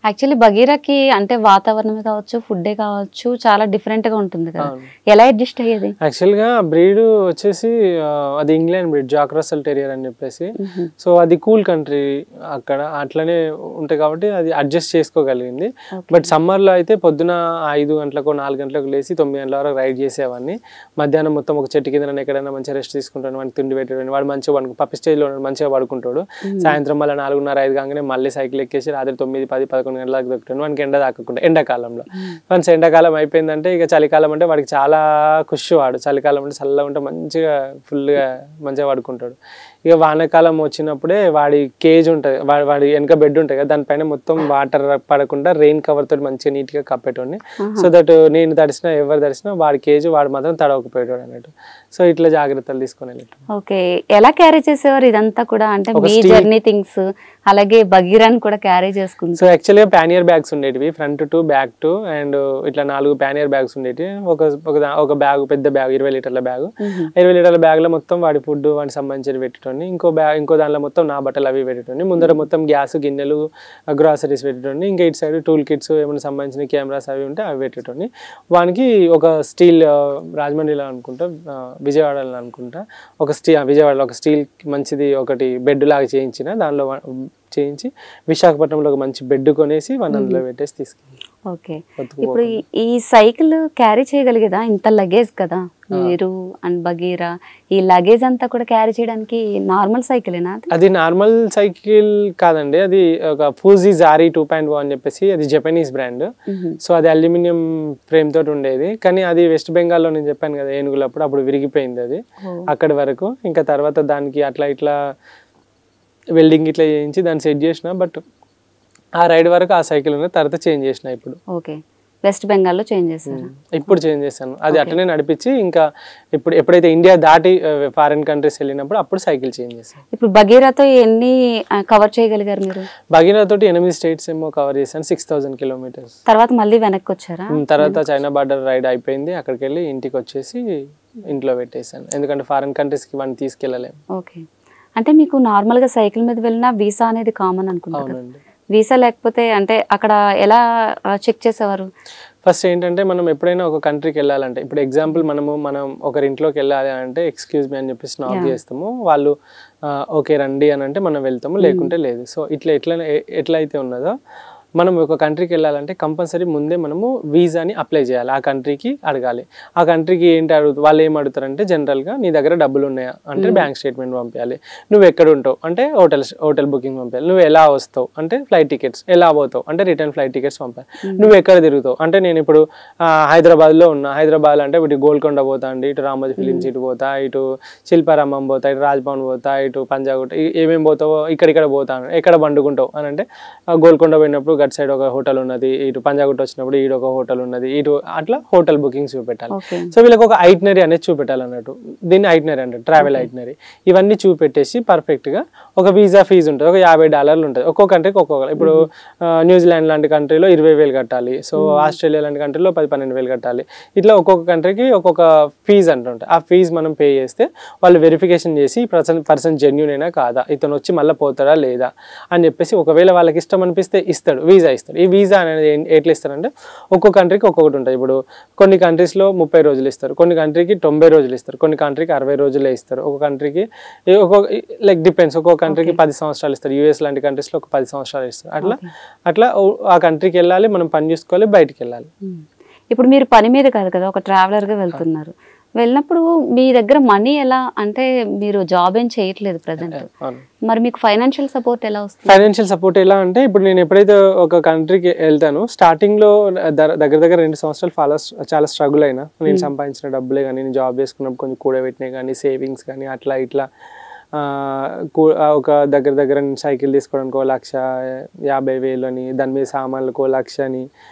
Actually బగీరాకి అంటే వాతావరణమే కావచ్చు, ఫుడ్డే కావచ్చు, చాలా డిఫరెంట్ గా ఉంటుంది కదా. ఎలా అడ్జస్ట్ అయ్యేది? యాక్చువల్ గా బ్రీడ్ వచ్చేసి అది England breed, Jack Russell terrier అని చెప్పేసి. సో అది కూల్ కంట్రీ, అక్కడ అట్లనే ఉంటాయి కాబట్టి అది అడ్జస్ట్ చేసుకోగలిగింది. బట్ సమ్మర్ లో అయితే పొద్దున 5 గంటలకు 4 గంటలకు లేసి 9 గంటల వరకు రైడ్ చేసేవాడిని. మధ్యాహ్నం మొత్తం ఒక చెట్టు కింద ఎక్కడైనా మంచిగా రెస్ట్ తీసుకుంటాను, వాడికి తిండి పెట్టాడు, వాడు మంచిగా పప్పి స్టేజ్ లో మంచిగా పడుకుంటాడు. సాయంత్రం మళ్ళీ 4:30-5 కాగానే మళ్ళీ సైకిల్ ఎక్కేసి రాత్రి 9-10-11 గంటలకు దొరుకుతాను. వానికి ఎండ తాకకుండా ఎండాకాలంలో. వన్స్ ఎండాకాలం అయిపోయిందంటే ఇక చలికాలం అంటే వాడికి చాలా ఖుషి. వాడు చలికాలం అంటే చల్లగా ఉంటే మంచిగా ఫుల్గా మంచిగా పడుకుంటాడు. ఇక వానాకాలం వచ్చినప్పుడే వాడి కేజ్ ఉంటుంది, వాడి వెనక బెడ్ ఉంటుంది కదా, దానిపైన మొత్తం వాటర్ పడకుండా రెయిన్ కవర్ తోటి మంచిగా నీట్గా కప్పేటోడిని. సో దట్ నేను తడిసినా ఎవరు తడిసినా వాడి కేజ్ వాడు మాత్రం తడవకపోయేటోడు అన్నట్టు. సో ఇట్లా జాగ్రత్తలు తీసుకొని వెళ్ళాడు. ఓకే, ఎలా క్యారీ చేసేవారు ఇదంతా కూడా? అంటే మీ జర్నీ థింగ్స్ అలాగే బగీరాని కూడా క్యారీ చేసుకుంది. సో యాక్చువల్గా ప్యానియర్ బ్యాగ్స్ ఉండేటివి, front to back to, and ఇట్లా 4 ప్యానియర్ బ్యాగ్స్ ఉండేవి. ఒక బ్యాగ్, పెద్ద బ్యాగ్, 20 లీటర్ల బ్యాగ్. 20 లీటర్ల బ్యాగ్ లో మొత్తం వాడి ఫుడ్, వాడికి సంబంధించి పెట్టేటోని. ఇంకో దానిలో మొత్తం నా బట్టలు అవి పెట్టేటోని. ముందర మొత్తం గ్యాస్, గిన్నెలు, గ్రాసరీస్ పెట్టేటోని. ఇంకా ఇటు సైడ్ టూల్ కిట్స్, ఏమైనా సంబంధించిన కెమెరాస్ అవి ఉంటే అవి పెట్టేటోని. వానికి ఒక స్టీల్, రాజమండ్రిలో అనుకుంటా, విజయవాడలో అనుకుంటా, విజయవాడలో ఒక స్టీల్ మంచిది ఒకటి బెడ్ లాగా చేయించిన, దానిలో చేయించి విశాఖపట్నంలో ఒక మంచి బెడ్ కొనేసి అందులో పెట్టేసి తీసుకెళ్ళి. ఓకే, ఇప్పుడు ఈ సైకిల్ క్యారీ చేయగలిగేదా? ఇంత లగేజ్ కదా మీరు అండ్ బగీరా, ఈ లగేజ్ అంతా కూడా క్యారీ చేయడానికి నార్మల్ సైకిలేనా? అది నార్మల్ సైకిల్ కాదండి, అది ఒక ఫూజీ జారీ 2.0 అని చెప్పేసి, అది జపనీస్ బ్రాండ్. సో అది అల్యూమినియం ఫ్రేమ్ తోటి ఉండేది. కానీ అది వెస్ట్ బెంగాల్లో నేను చెప్పాను కదా ఏనుగులప్పుడు, అప్పుడు విరిగిపోయింది అది అక్కడి వరకు. ఇంకా తర్వాత దానికి అట్లా ఇట్లా వెల్డింగ్ ఇట్లా చేయించి దాన్ని సెట్ చేసిన. బట్ ఆ రైడ్ వరకు ఆ సైకిల్ ఉన్న తర్వాత చేంజ్ చేసిన ఇప్పుడు. ఓకే, వెస్ట్ బెంగాల్లో చేంజ్ చేశారు? ఇప్పుడు చేంజ్ చేశాను. అది అట్లనే నడిపించి ఇంకా ఇప్పుడు ఎప్పుడైతే ఇండియా దాటి ఫారిన్ కంట్రీస్ వెళ్ళినప్పుడు అప్పుడు సైకిల్ చేంజ్ చేశాను. ఇప్పుడు బగీరాతో ఎన్ని కవర్ చేయగలిగారు మీరు? బగీరా తోటి 8 స్టేట్స్ ఏమో కవర్ చేశాను, 6000 కిలోమీటర్స్. తర్వాత మళ్ళీ వెనక్కి వచ్చారా? తర్వాత చైనా బార్డర్ రైడ్ అయిపోయింది, అక్కడికి వెళ్ళి ఇంటికి వచ్చేసి ఇంట్లో పెట్టేశాను. ఎందుకంటే ఫారిన్ కంట్రీస్కి వాడిని తీసుకెళ్ళలేము. ఓకే, అంటే మీకు నార్మల్గా సైకిల్ మీద వెళ్ళినా వీసా అనేది కామన్ అనుకుంటున్నాను. వీసా లేకపోతే అంటే అక్కడ ఎలా చెక్ చేసేవారు? ఫస్ట్ ఏంటంటే మనం ఎప్పుడైనా ఒక కంట్రీకి వెళ్ళాలంటే, ఇప్పుడు ఎగ్జాంపుల్ మనం ఒకరి ఇంట్లోకి వెళ్ళాలి అంటే ఎక్స్క్యూజ్ మీ అని చెప్పేసి నాక్ చేస్తాము, వాళ్ళు ఓకే రండి అని అంటే మనం వెళ్తాము, లేకుంటే లేదు. సో ఎట్లా అయితే ఉన్నదో మనం ఒక కంట్రీకి వెళ్ళాలంటే కంపల్సరీ ముందే మనము వీసాని అప్లై చేయాలి, ఆ కంట్రీకి అడగాలి. ఆ కంట్రీకి ఏంటి వాళ్ళు ఏం అడుగుతారంటే జనరల్గా నీ దగ్గర డబ్బులు ఉన్నాయా అంటే బ్యాంక్ స్టేట్మెంట్ పంపించాలి. నువ్వు ఎక్కడ ఉంటావు అంటే హోటల్ బుకింగ్ పంపించాలి. నువ్వు ఎలా వస్తావు అంటే ఫ్లైట్ టికెట్స్, ఎలా పోతావు అంటే రిటర్న్ ఫ్లైట్ టికెట్స్ పంపాలి. నువ్వు ఎక్కడ తిరుగుతావు అంటే నేను ఇప్పుడు హైదరాబాద్లో ఉన్నా, హైదరాబాద్ అంటే ఇటు గోల్కొండ పోతా అండి, ఇటు రామోజీ ఫిలిమ్స్ ఇటు పోతా, ఇటు శిల్పారామం పోతా, ఇటు రాజ్భవన్ పోతా, ఇటు పంజాగుట్ట, ఏమేమి పోతావో ఇక్కడ పోతాను, ఎక్కడ పండుకుంటావు అని అంటే గోల్కొండ పోయినప్పుడు అటు సైడ్ ఒక హోటల్ ఉన్నది, ఇటు పంజాగుట్ట వచ్చినప్పుడు ఈడు ఒక హోటల్ ఉన్నది, ఇటు అట్లా హోటల్ బుకింగ్స్ చూపెట్టాలి. సో వీళ్ళకి ఒక ఐటినరీ అనేది చూపెట్టాలి అన్నట్టు, దీన్ని ఐటినరీ అంటారు, ట్రావెల్ ఐటినరీ. ఇవన్నీ చూపెట్టేసి పర్ఫెక్ట్ గా ఒక వీసా ఫీజు ఉంటుంది, ఒక $50 ఉంటుంది ఒక్కో కంట్రీకి ఒక్కొక్క. ఇప్పుడు న్యూజిలాండ్ లాంటి కంట్రీలో 20,000 కట్టాలి, సో ఆస్ట్రేలియా లాంటి కంట్రీలో 10-12,000 కట్టాలి. ఇట్లా ఒక్కొక్క కంట్రీకి ఒక్కొక్క ఫీజు అంటుంటాయి. ఆ ఫీజు మనం పే చేస్తే వాళ్ళు వెరిఫికేషన్ చేసి పర్సన్ జెన్యూన్ అయినా కాదా, ఇతను వచ్చి మళ్ళీ పోతాడా లేదా అని చెప్పేసి, ఒకవేళ వాళ్ళకి ఇష్టం అనిపిస్తే ఇస్తాడు, వీసా ఇస్తాడు. ఈ వీసా అనేది ఎట్లా ఇస్తారంటే ఒక్కొక్క కంట్రీకి ఒక్కొక్కటి ఉంటుంది. ఇప్పుడు కొన్ని కంట్రీస్లో 30 రోజులు ఇస్తారు, కొన్ని కంట్రీకి 90 రోజులు ఇస్తారు, కొన్ని కంట్రీకి 60 రోజులే ఇస్తారు, ఒక కంట్రీకి లైక్ డిపెండ్స్, ఒక్కొక్క కంట్రీకి 10 సంవత్సరాలు ఇస్తారు. యూఎస్ లాంటి కంట్రీస్లో ఒక 10 సంవత్సరాలు ఇస్తారు. అట్లా ఆ కంట్రీకి వెళ్ళాలి, మనం పని చేసుకోవాలి, బయటికి వెళ్ళాలి. ఇప్పుడు మీరు పని మీద కాదు కదా, ఒక ట్రావెలర్గా వెళ్తున్నారు. వెళ్ళినప్పుడు మీ దగ్గర మనీ ఎలా అంటే మీరు జాబ్ ఏం చేయట్లేదు ప్రజెంట్, మరి మీకు ఫైనాన్షియల్ సపోర్ట్ ఎలా వస్తుంది? ఫైనాన్షియల్ సపోర్ట్ ఎలా అంటే ఇప్పుడు నేను ఎప్పుడైతే ఒక కంట్రీకి వెళ్తాను, స్టార్టింగ్ లో దగ్గర 2 సంవత్సరాలు చాలా స్ట్రగుల్ అయినా, నేను సంపాదించిన డబ్బులే కానీ, నేను జాబ్ చేసుకున్నప్పుడు కొంచెం కూడబెట్టినాయి కానీ, సేవింగ్స్ కానీ అట్లా ఇట్లా ఒక దగ్గర సైకిల్ తీసుకోవడానికి 1,50,000 అని, దాని మీద సామాన్లకు 1,00,000 అని,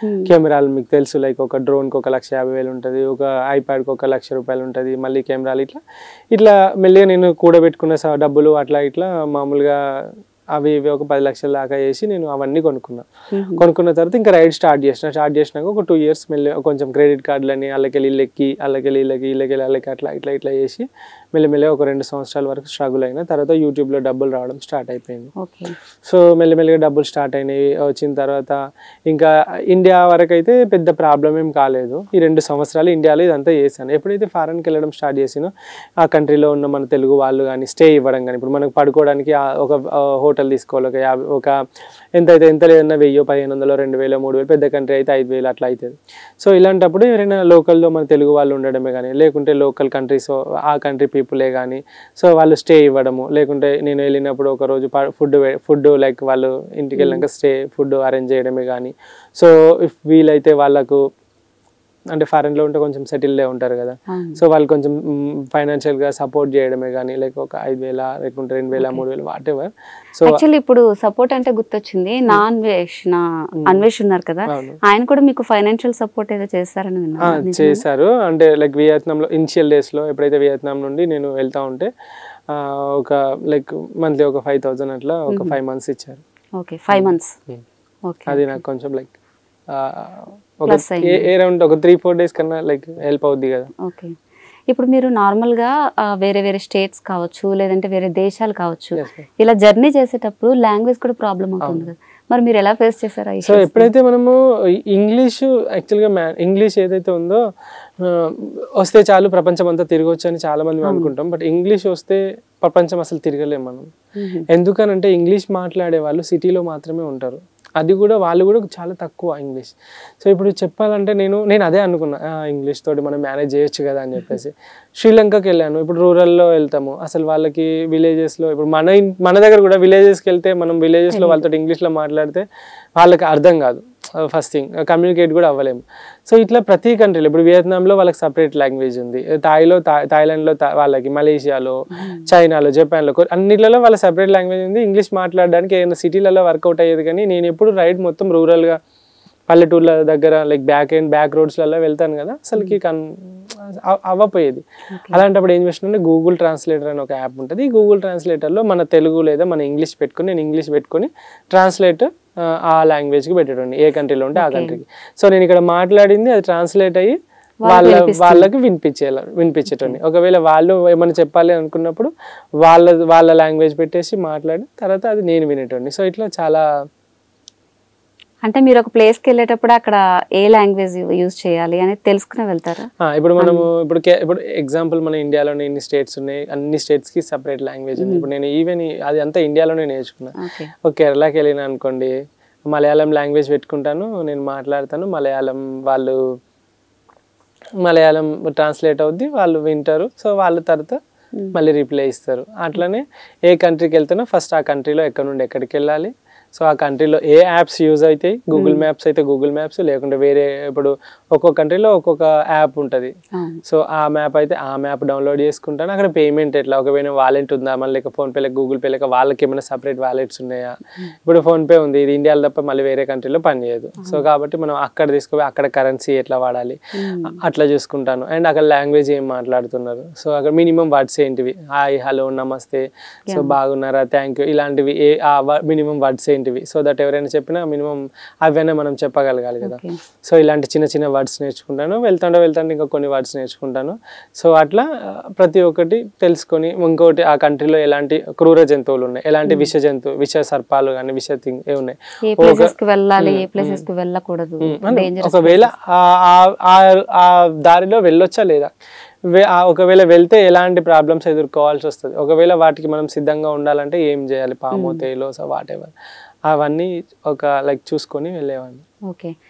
కెమెరాలు మీకు తెలుసు లైక్ ఒక డ్రోన్కి 1,50,000 ఉంటుంది, ఒక ఐప్యాడ్కి 1,00,000 రూపాయలు ఉంటుంది, మళ్ళీ కెమెరాలు ఇట్లా మెల్లిగా నేను కూడబెట్టుకున్న డబ్బులు అట్లా ఇట్లా మామూలుగా అవి ఒక 10 లక్షల దాకా వేసి నేను అవన్నీ కొనుక్కున్న తర్వాత ఇంకా రైడ్ స్టార్ట్ చేసినాక ఒక 2 years మెల్లి కొంచెం క్రెడిట్ కార్డులని అల్లకెళ్ళి ఇల్లెక్కి అట్లా చేసి మెల్లిమెల్లిగా ఒక 2 సంవత్సరాల వరకు స్ట్రగుల్ అయినా తర్వాత యూట్యూబ్లో డబ్బులు రావడం స్టార్ట్ అయిపోయింది. ఓకే. సో మెల్లిమెల్లిగా డబ్బులు స్టార్ట్ అయినాయి. వచ్చిన తర్వాత ఇంకా ఇండియా వరకు అయితే పెద్ద ప్రాబ్లం ఏం కాలేదు. ఈ 2 సంవత్సరాలు ఇండియాలో ఇదంతా చేశాను. ఎప్పుడైతే ఫారెన్కి వెళ్ళడం స్టార్ట్ చేసినో ఆ కంట్రీలో ఉన్న మన తెలుగు వాళ్ళు కానీ స్టే ఇవ్వడం కానీ, ఇప్పుడు మనకు పడుకోవడానికి ఒక హోటల్ తీసుకోవాలి, ఒక ఎంత లేదన్నా 1000, 1500, 2000, 3000, పెద్ద కంట్రీ అయితే 5000 అట్లా అవుతుంది. సో ఇలాంటప్పుడు ఎవరైనా లోకల్లో మన తెలుగు వాళ్ళు ఉండడమే కానీ, లేకుంటే లోకల్ కంట్రీస్ ఆ కంట్రీ పీపులే కానీ సో వాళ్ళు స్టే ఇవ్వడము, లేకుంటే నేను వెళ్ళినప్పుడు ఒక రోజు ఫుడ్ లైక్ వాళ్ళు ఇంటికి వెళ్ళాక ఫుడ్ అరేంజ్ చేయడమే కానీ, సో ఇఫ్ వీలైతే వాళ్ళకు అంటే ఫారెన్లో ఉంటే కొంచెం సెటిల్డే ఉంటారు కదా, సో వాళ్ళు కొంచెం ఫైనాన్షియల్గా సపోర్ట్ చేయడమే కానీ, లైక్ ఒక 5000 లేకుంటే 2000, 3000 వాట్ ఎవర్. సో యాక్చువల్లీ ఇప్పుడు సపోర్ట్ అంటే గుర్తొచ్చింది, అన్వేష్ ఉన్నారు కదా, ఆయన కూడా మీకు ఫైనాన్షియల్ సపోర్ట్ ఏదో చేస్తారని విన్నాను. చేశారు. అంటే లైక్ వియత్నాంలో ఇనిషియల్ డేస్లో ఎప్పుడైతే వియత్నాం నుండి నేను వెళ్తా ఉంటే ఒక లైక్ మంత్లీ ఒక 5000 అట్లా ఒక 5 months ఇచ్చారు. Okay, 5 months. ఓకే, అది నాకు కొంచెం లైక్ అరౌండ్ ఒక 3-4 days కన్నా లైక్ హెల్ప్ అవుద్ది కదా. ఓకే. ఇప్పుడు మీరు నార్మల్గా వేరే వేరే స్టేట్స్ కావచ్చు, లేదంటే వేరే దేశాలు కావచ్చు, ఇలా జర్నీ చేసేటప్పుడు లాంగ్వేజ్ కూడా ప్రాబ్లం అవుతుంది కదా, మరి మీరు ఎలా ఫేస్ చేశారా? సో ఎప్పుడైతే మనము ఇంగ్లీషు యాక్చువల్గా ఇంగ్లీష్ ఏదైతే ఉందో వస్తే చాలు ప్రపంచం అంతా తిరగొచ్చు అని చాలా మంది అనుకుంటాం. బట్ ఇంగ్లీష్ వస్తే ప్రపంచం అసలు తిరగలేము మనం. ఎందుకనంటే ఇంగ్లీష్ మాట్లాడే వాళ్ళు సిటీలో మాత్రమే ఉంటారు. అది కూడా వాళ్ళు కూడా చాలా తక్కువ ఇంగ్లీష్. సో ఇప్పుడు చెప్పాలంటే నేను అదే అనుకున్నా, ఇంగ్లీష్ తోటి మనం మేనేజ్ చేయొచ్చు కదా అని చెప్పేసి. శ్రీలంకకి వెళ్ళాను. ఇప్పుడు రూరల్లో వెళ్తాము, అసలు వాళ్ళకి విలేజెస్లో ఇప్పుడు మన దగ్గర కూడా విలేజెస్కి వెళ్తే మనం విలేజెస్లో వాళ్ళతో ఇంగ్లీష్లో మాట్లాడితే వాళ్ళకి అర్థం కాదు. ఫస్ట్ థింగ్ కమ్యూనికేట్ కూడా అవ్వలేము. సో ఇట్లా ప్రతి కంట్రీలో ఇప్పుడు వియత్నాంలో వాళ్ళకి సపరేట్ లాంగ్వేజ్ ఉంది, థాయిలాండ్లో వాళ్ళకి, మలేషియాలో, చైనాలో, జపాన్లో అన్నిట్లలో వాళ్ళ సపరేట్ లాంగ్వేజ్ ఉంది. ఇంగ్లీష్ మాట్లాడడానికి ఏదైనా సిటీలలో వర్కౌట్ అయ్యేది. కానీ నేను ఎప్పుడు రైడ్ మొత్తం రూరల్గా పల్లెటూర్ల దగ్గర లైక్ బ్యాక్ రోడ్స్లలో వెళ్తాను కదా, అసలుకి అవ్వపోయేది. అలాంటప్పుడు ఏం చేసినా గూగుల్ ట్రాన్స్లేటర్ అని ఒక యాప్ ఉంటుంది. ఈ గూగుల్ ట్రాన్స్లేటర్లో మన తెలుగు లేదా మన ఇంగ్లీష్ పెట్టుకుని నేను ఇంగ్లీష్ పెట్టుకొని ట్రాన్స్లేట్ ఆ లాంగ్వేజ్కి పెట్టేటండి, ఏ కంట్రీలో ఉంటే ఆ కంట్రీకి. సో నేను ఇక్కడ మాట్లాడింది అది ట్రాన్స్లేట్ అయ్యి వాళ్ళకి వినిపించేటండి. ఒకవేళ వాళ్ళు ఏమైనా చెప్పాలి అనుకున్నప్పుడు వాళ్ళ లాంగ్వేజ్ పెట్టేసి మాట్లాడి తర్వాత అది నేను వినేటండి. సో ఇట్లా చాలా. అంటే మీరు ఒక ప్లేస్కి వెళ్ళేటప్పుడు అక్కడ ఏ లాంగ్వేజ్ యూజ్ చేయాలి అనేది తెలుసుకుని వెళ్తారా? ఇప్పుడు మనము ఇప్పుడు ఎగ్జాంపుల్ మన ఇండియాలోనే ఎన్ని స్టేట్స్ ఉన్నాయి, అన్ని స్టేట్స్కి సపరేట్ లాంగ్వేజ్ ఉంది. ఇప్పుడు నేను ఈవెన్ అది అంతా ఇండియాలోనే నేర్చుకున్నా. ఒక కేరళకి వెళ్ళినా అనుకోండి, మలయాళం లాంగ్వేజ్ పెట్టుకుంటాను, నేను మాట్లాడతాను, మలయాళం ట్రాన్స్లేట్ అవుద్ది, వాళ్ళు వింటారు. సో వాళ్ళ తర్వాత మళ్ళీ రిప్లై ఇస్తారు. అట్లనే ఏ కంట్రీకి వెళ్తానో ఫస్ట్ ఆ కంట్రీలో ఎక్కడ నుండి ఎక్కడికి వెళ్ళాలి, సో ఆ కంట్రీలో ఏ యాప్స్ యూజ్ అవుతాయి, గూగుల్ మ్యాప్స్ అయితే గూగుల్ మ్యాప్స్, లేకుంటే వేరే ఇప్పుడు ఒక్కొక్క కంట్రీలో ఒక్కొక్క యాప్ ఉంటుంది. సో ఆ మ్యాప్ అయితే ఆ మ్యాప్ డౌన్లోడ్ చేసుకుంటాను. అక్కడ పేమెంట్ ఎట్లా, ఒకవేళ వాలెట్ ఉందా, మళ్ళీ ఫోన్పే లేక గూగుల్ పే లేక వాళ్ళకి ఏమైనా సపరేట్ వాలెట్స్ ఉన్నాయా. ఇప్పుడు ఫోన్పే ఉంది, ఇది ఇండియాలో తప్ప మళ్ళీ వేరే కంట్రీలో పనిచేయదు. సో కాబట్టి మనం అక్కడ తీసుకుపోయి అక్కడ కరెన్సీ ఎట్లా వాడాలి అట్లా చూసుకుంటాను. అండ్ అక్కడ లాంగ్వేజ్ ఏం మాట్లాడుతున్నారు, సో అక్కడ మినిమం వర్డ్స్ ఏంటివి, హాయ్, హలో, నమస్తే, సో బాగున్నారా, థ్యాంక్ యూ, ఇలాంటివి మినిమం వర్డ్స్ ఏంటివి. సో దట్ ఎవరైనా చెప్పినా మినిమం అవైనా మనం చెప్పగలగాలి కదా. సో ఇలాంటి చిన్న చిన్న వర్డ్స్ నేర్చుకుంటాను. వెళ్తాంటే ఇంకా కొన్ని వర్డ్స్ నేర్చుకుంటాను. సో అట్లా ప్రతి ఒక్కటి తెలుసుకొని, ఇంకోటి ఆ కంట్రీలో ఎలాంటి క్రూర జంతువులు ఉన్నాయి, ఎలాంటి విష సర్పాలు కానీ ఏ ఉన్నాయి, ఒకవేళ ఆ దారిలో వెళ్ళొచ్చా లేదా, ఒకవేళ వెళ్తే ఎలాంటి ప్రాబ్లమ్స్ ఎదుర్కోవాల్సి వస్తుంది, ఒకవేళ వాటికి మనం సిద్ధంగా ఉండాలంటే ఏం చేయాలి, పాము, తేలో, సో వాట్ ఎవర్ అవన్నీ ఒక లైక్ చూసుకొని వెళ్ళేవాడిని. ఓకే.